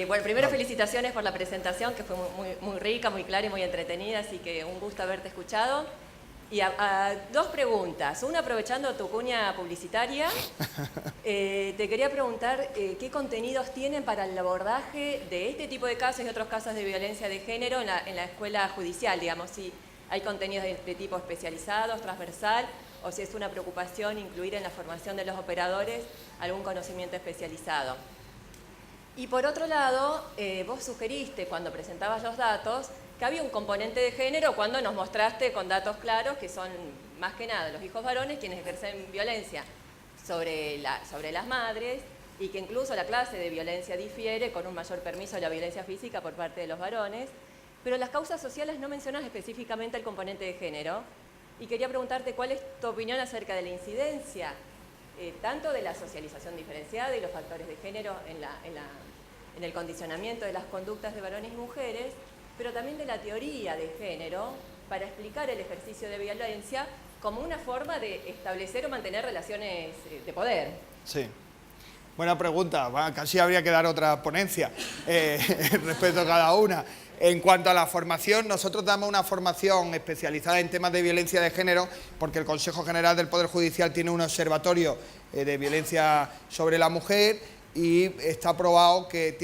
Bueno, primero felicitaciones por la presentación, que fue muy rica, muy clara y muy entretenida, así que un gusto haberte escuchado. Y dos preguntas. Una, aprovechando tu cuña publicitaria, te quería preguntar qué contenidos tienen para el abordaje de este tipo de casos y otros casos de violencia de género en la escuela judicial, digamos, si hay contenidos de tipo especializados, transversal, o si es una preocupación incluir en la formación de los operadores algún conocimiento especializado. Y por otro lado, vos sugeriste cuando presentabas los datos que había un componente de género cuando nos mostraste con datos claros que son más que nada los hijos varones quienes ejercen violencia sobre las madres y que incluso la clase de violencia difiere con un mayor permiso de la violencia física por parte de los varones, pero las causas sociales no mencionan específicamente el componente de género y quería preguntarte cuál es tu opinión acerca de la incidencia tanto de la socialización diferenciada y los factores de género en el condicionamiento de las conductas de varones y mujeres, pero también de la teoría de género para explicar el ejercicio de violencia como una forma de establecer o mantener relaciones de poder. Sí. Buena pregunta. Casi habría que dar otra ponencia respecto a cada una. En cuanto a la formación, nosotros damos una formación especializada en temas de violencia de género porque el Consejo General del Poder Judicial tiene un observatorio de violencia sobre la mujer y está aprobado que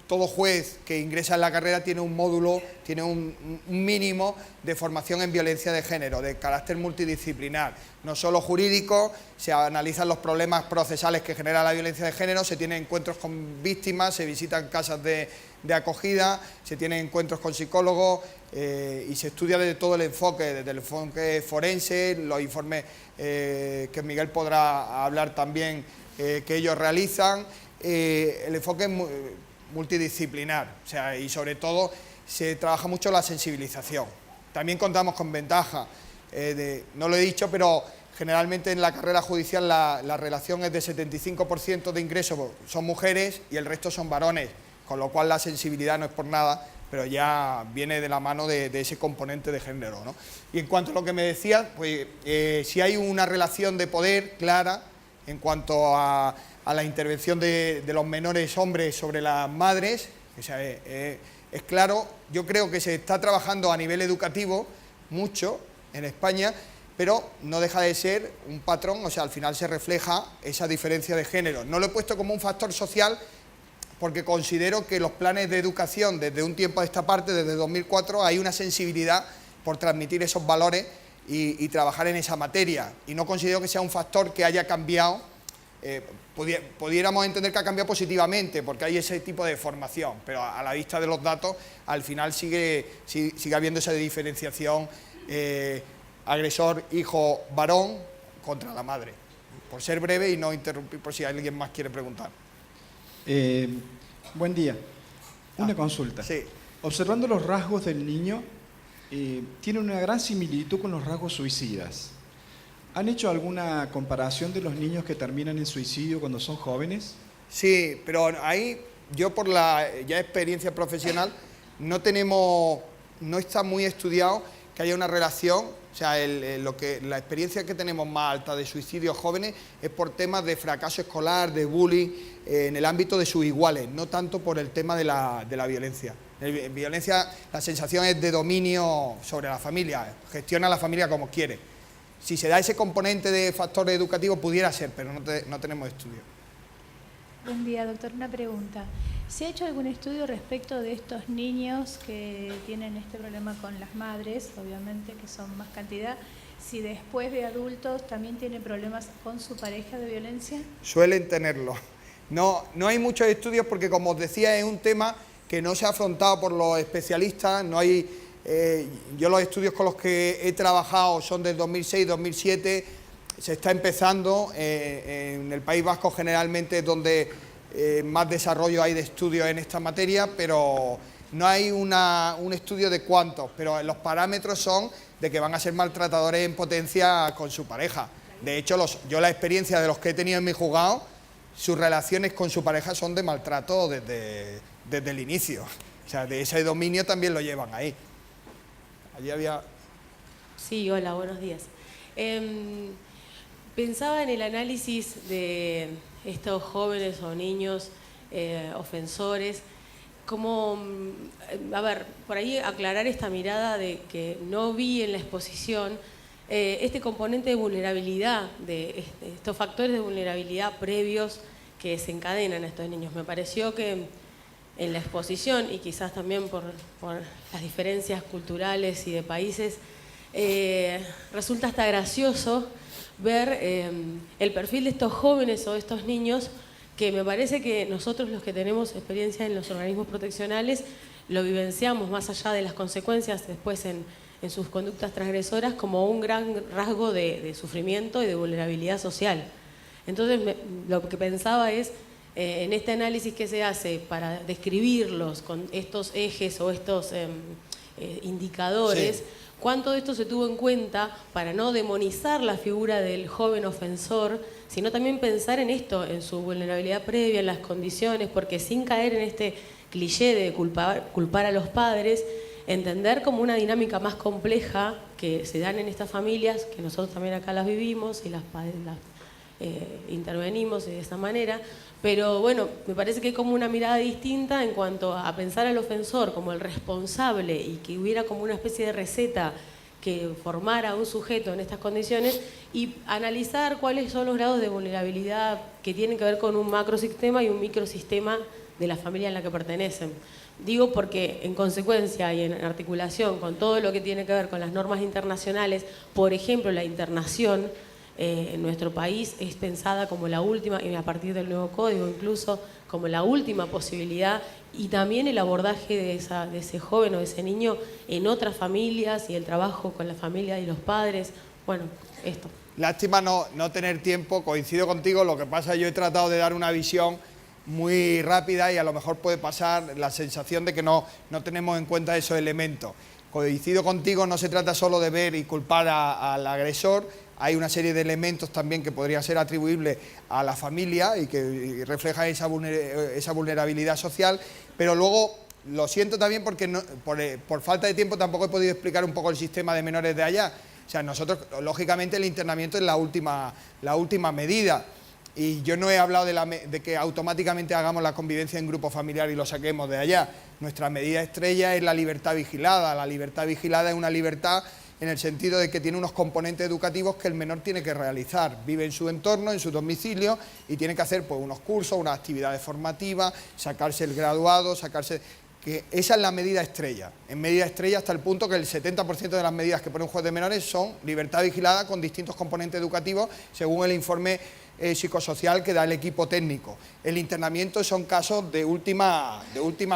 todo juez que ingresa en la carrera tiene un módulo, tiene un mínimo de formación en violencia de género, de carácter multidisciplinar, no solo jurídico, se analizan los problemas procesales que genera la violencia de género, se tienen encuentros con víctimas, se visitan casas de acogida, se tienen encuentros con psicólogos y se estudia desde todo el enfoque, desde el enfoque forense, los informes que Miguel podrá hablar también que ellos realizan, el enfoque es multidisciplinar, o sea, y sobre todo se trabaja mucho la sensibilización. También contamos con ventajas, no lo he dicho, pero generalmente en la carrera judicial la relación es de 75% de ingresos son mujeres y el resto son varones, con lo cual la sensibilidad no es por nada, pero ya viene de la mano de ese componente de género, ¿no? Y en cuanto a lo que me decías, pues si hay una relación de poder clara en cuanto a la intervención de los menores hombres sobre las madres, o sea, es claro. Yo creo que se está trabajando a nivel educativo mucho en España, pero no deja de ser un patrón, o sea, al final se refleja esa diferencia de género. No lo he puesto como un factor social porque considero que los planes de educación desde un tiempo a esta parte, desde 2004, hay una sensibilidad por transmitir esos valores y trabajar en esa materia. Y no considero que sea un factor que haya cambiado, pudiéramos entender que ha cambiado positivamente porque hay ese tipo de formación, pero a la vista de los datos, al final sigue habiendo esa diferenciación agresor, hijo, varón contra la madre. Por ser breve y no interrumpir por si alguien más quiere preguntar. Buen día. Una consulta. Sí. Observando los rasgos del niño, tiene una gran similitud con los rasgos suicidas. ¿Han hecho alguna comparación de los niños que terminan en suicidio cuando son jóvenes? Sí, pero ahí yo por la ya experiencia profesional no está muy estudiado que haya una relación, o sea, la experiencia que tenemos más alta de suicidios jóvenes es por temas de fracaso escolar, de bullying, en el ámbito de sus iguales, no tanto por el tema de la violencia. En violencia la sensación es de dominio sobre la familia, gestiona la familia como quiere. Si se da ese componente de factor educativo pudiera ser, pero no tenemos estudio. Buen día, doctor. Una pregunta. ¿Se ha hecho algún estudio respecto de estos niños que tienen este problema con las madres, obviamente que son más cantidad, si después de adultos también tienen problemas con su pareja de violencia? Suelen tenerlo. No hay muchos estudios porque, como os decía, es un tema que no se ha afrontado por los especialistas, no hay... yo los estudios con los que he trabajado son del 2006-2007, se está empezando, en el País Vasco generalmente es donde más desarrollo hay de estudios en esta materia, pero no hay un estudio de cuántos, pero los parámetros son de que van a ser maltratadores en potencia con su pareja. De hecho, yo la experiencia de los que he tenido en mi juzgado, sus relaciones con su pareja son de maltrato desde el inicio, o sea, de ese dominio también lo llevan ahí. Allí había... Sí, hola, buenos días. Pensaba en el análisis de estos jóvenes o niños ofensores. Como, a ver, por ahí aclarar esta mirada de que no vi en la exposición este componente de vulnerabilidad, de estos factores de vulnerabilidad previos que desencadenan a estos niños. Me pareció que en la exposición, y quizás también por las diferencias culturales y de países, resulta hasta gracioso ver el perfil de estos jóvenes o de estos niños, que me parece que nosotros los que tenemos experiencia en los organismos proteccionales lo vivenciamos más allá de las consecuencias después en sus conductas transgresoras como un gran rasgo de sufrimiento y de vulnerabilidad social. Entonces lo que pensaba es, en este análisis que se hace para describirlos con estos ejes o estos indicadores, sí, cuánto de esto se tuvo en cuenta para no demonizar la figura del joven ofensor, sino también pensar en esto, en su vulnerabilidad previa, en las condiciones, porque sin caer en este cliché de culpar a los padres, entender como una dinámica más compleja que se dan en estas familias, que nosotros también acá las vivimos y las intervenimos de esa manera, pero bueno, me parece que hay como una mirada distinta en cuanto a pensar al ofensor como el responsable y que hubiera como una especie de receta que formara a un sujeto en estas condiciones y analizar cuáles son los grados de vulnerabilidad que tienen que ver con un macrosistema y un microsistema de la familia en la que pertenecen. Digo porque en consecuencia y en articulación con todo lo que tiene que ver con las normas internacionales, por ejemplo la internación en nuestro país es pensada como la última, y a partir del nuevo código incluso, como la última posibilidad, y también el abordaje de ese joven o de ese niño en otras familias y el trabajo con la familia y los padres. Bueno, esto. Lástima no tener tiempo, coincido contigo, lo que pasa yo he tratado de dar una visión muy rápida y a lo mejor puede pasar la sensación de que no tenemos en cuenta esos elementos. Coincido contigo, no se trata solo de ver y culpar al agresor, hay una serie de elementos también que podrían ser atribuibles a la familia y que reflejan esa vulnerabilidad social, pero luego lo siento también porque por falta de tiempo tampoco he podido explicar un poco el sistema de menores de allá. O sea, nosotros, lógicamente, el internamiento es la última medida. Y yo no he hablado de que automáticamente hagamos la convivencia en grupo familiar y lo saquemos de allá. Nuestra medida estrella es la libertad vigilada. La libertad vigilada es una libertad en el sentido de que tiene unos componentes educativos que el menor tiene que realizar. Vive en su entorno, en su domicilio, y tiene que hacer pues, unos cursos, unas actividades formativas, sacarse el graduado, que esa es la medida estrella. En medida estrella hasta el punto que el 70% de las medidas que pone un juez de menores son libertad vigilada con distintos componentes educativos, según el informe psicosocial que da el equipo técnico. El internamiento son casos de última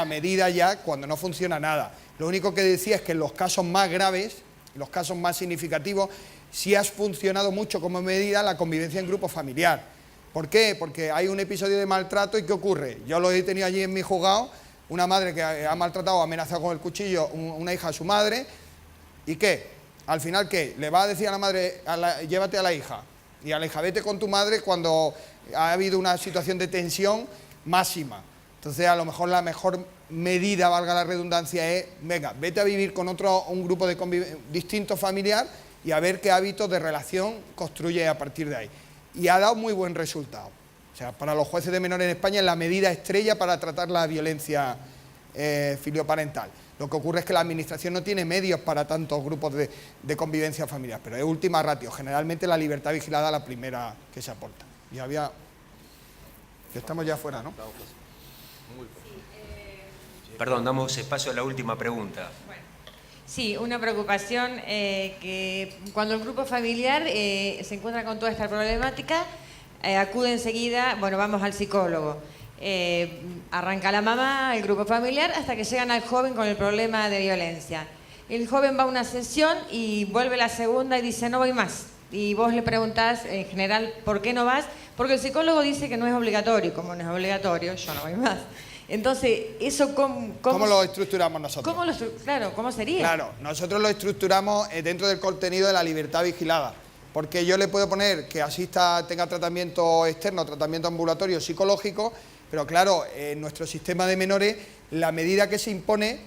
medida ya, cuando no funciona nada. Lo único que decía es que en los casos más graves, los casos más significativos, sí ha funcionado mucho como medida la convivencia en grupo familiar. ¿Por qué? Porque hay un episodio de maltrato y ¿qué ocurre? Yo lo he tenido allí en mi juzgado, una madre que ha maltratado o amenazado con el cuchillo una hija a su madre, ¿y qué? Al final, ¿qué? Le va a decir a la madre, llévate a la hija, y a la hija, vete con tu madre cuando ha habido una situación de tensión máxima. Entonces, a lo mejor la mejor medida, valga la redundancia, es, venga, vete a vivir con un grupo distinto familiar y a ver qué hábitos de relación construye a partir de ahí. Y ha dado muy buen resultado. O sea, para los jueces de menores en España es la medida estrella para tratar la violencia filioparental. Lo que ocurre es que la Administración no tiene medios para tantos grupos de convivencia familiar, pero es última ratio. Generalmente la libertad vigilada es la primera que se aporta. Y había... Estamos ya fuera, ¿no? Perdón, damos espacio a la última pregunta. Bueno, sí, una preocupación que cuando el grupo familiar se encuentra con toda esta problemática, acude enseguida, bueno, vamos al psicólogo. Arranca la mamá, el grupo familiar, hasta que llegan al joven con el problema de violencia. El joven va a una sesión y vuelve la segunda y dice, no voy más. Y vos le preguntás, en general, ¿por qué no vas? Porque el psicólogo dice que no es obligatorio. Como no es obligatorio, yo no voy más. Entonces, ¿eso cómo lo estructuramos nosotros? ¿Cómo sería? Claro, nosotros lo estructuramos dentro del contenido de la libertad vigilada. Porque yo le puedo poner que tenga tratamiento externo, tratamiento ambulatorio, psicológico, pero claro, en nuestro sistema de menores, la medida que se impone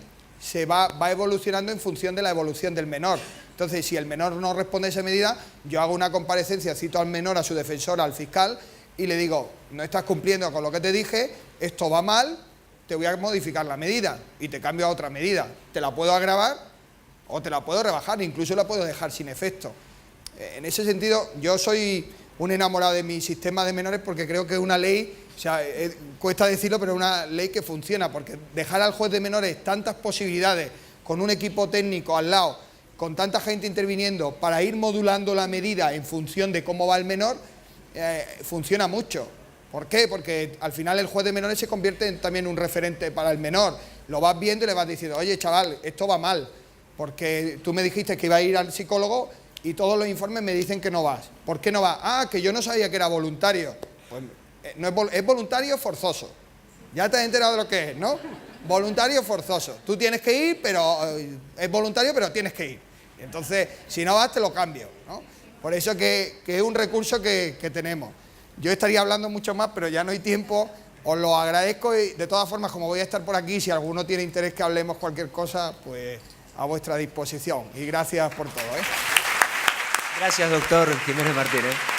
va evolucionando en función de la evolución del menor. Entonces, si el menor no responde a esa medida, yo hago una comparecencia, cito al menor, a su defensor, al fiscal, y le digo, no estás cumpliendo con lo que te dije, esto va mal, te voy a modificar la medida y te cambio a otra medida. Te la puedo agravar o te la puedo rebajar, incluso la puedo dejar sin efecto. En ese sentido, yo soy un enamorado de mi sistema de menores porque creo que es una ley, o sea, cuesta decirlo, pero es una ley que funciona, porque dejar al juez de menores tantas posibilidades, con un equipo técnico al lado, con tanta gente interviniendo, para ir modulando la medida en función de cómo va el menor, funciona mucho. ¿Por qué? Porque al final el juez de menores se convierte también en un referente para el menor. Lo vas viendo y le vas diciendo, oye, chaval, esto va mal, porque tú me dijiste que iba a ir al psicólogo y todos los informes me dicen que no vas. ¿Por qué no vas? Ah, que yo no sabía que era voluntario. Pues no es voluntario forzoso. Ya te has enterado de lo que es, ¿no? Voluntario forzoso. Tú tienes que ir, pero es voluntario, pero tienes que ir. Entonces, si no vas, te lo cambio, ¿no? Por eso que es un recurso que tenemos. Yo estaría hablando mucho más, pero ya no hay tiempo. Os lo agradezco y, de todas formas, como voy a estar por aquí, si alguno tiene interés que hablemos cualquier cosa, pues a vuestra disposición. Y gracias por todo, ¿eh? Gracias, doctor Jiménez Martínez.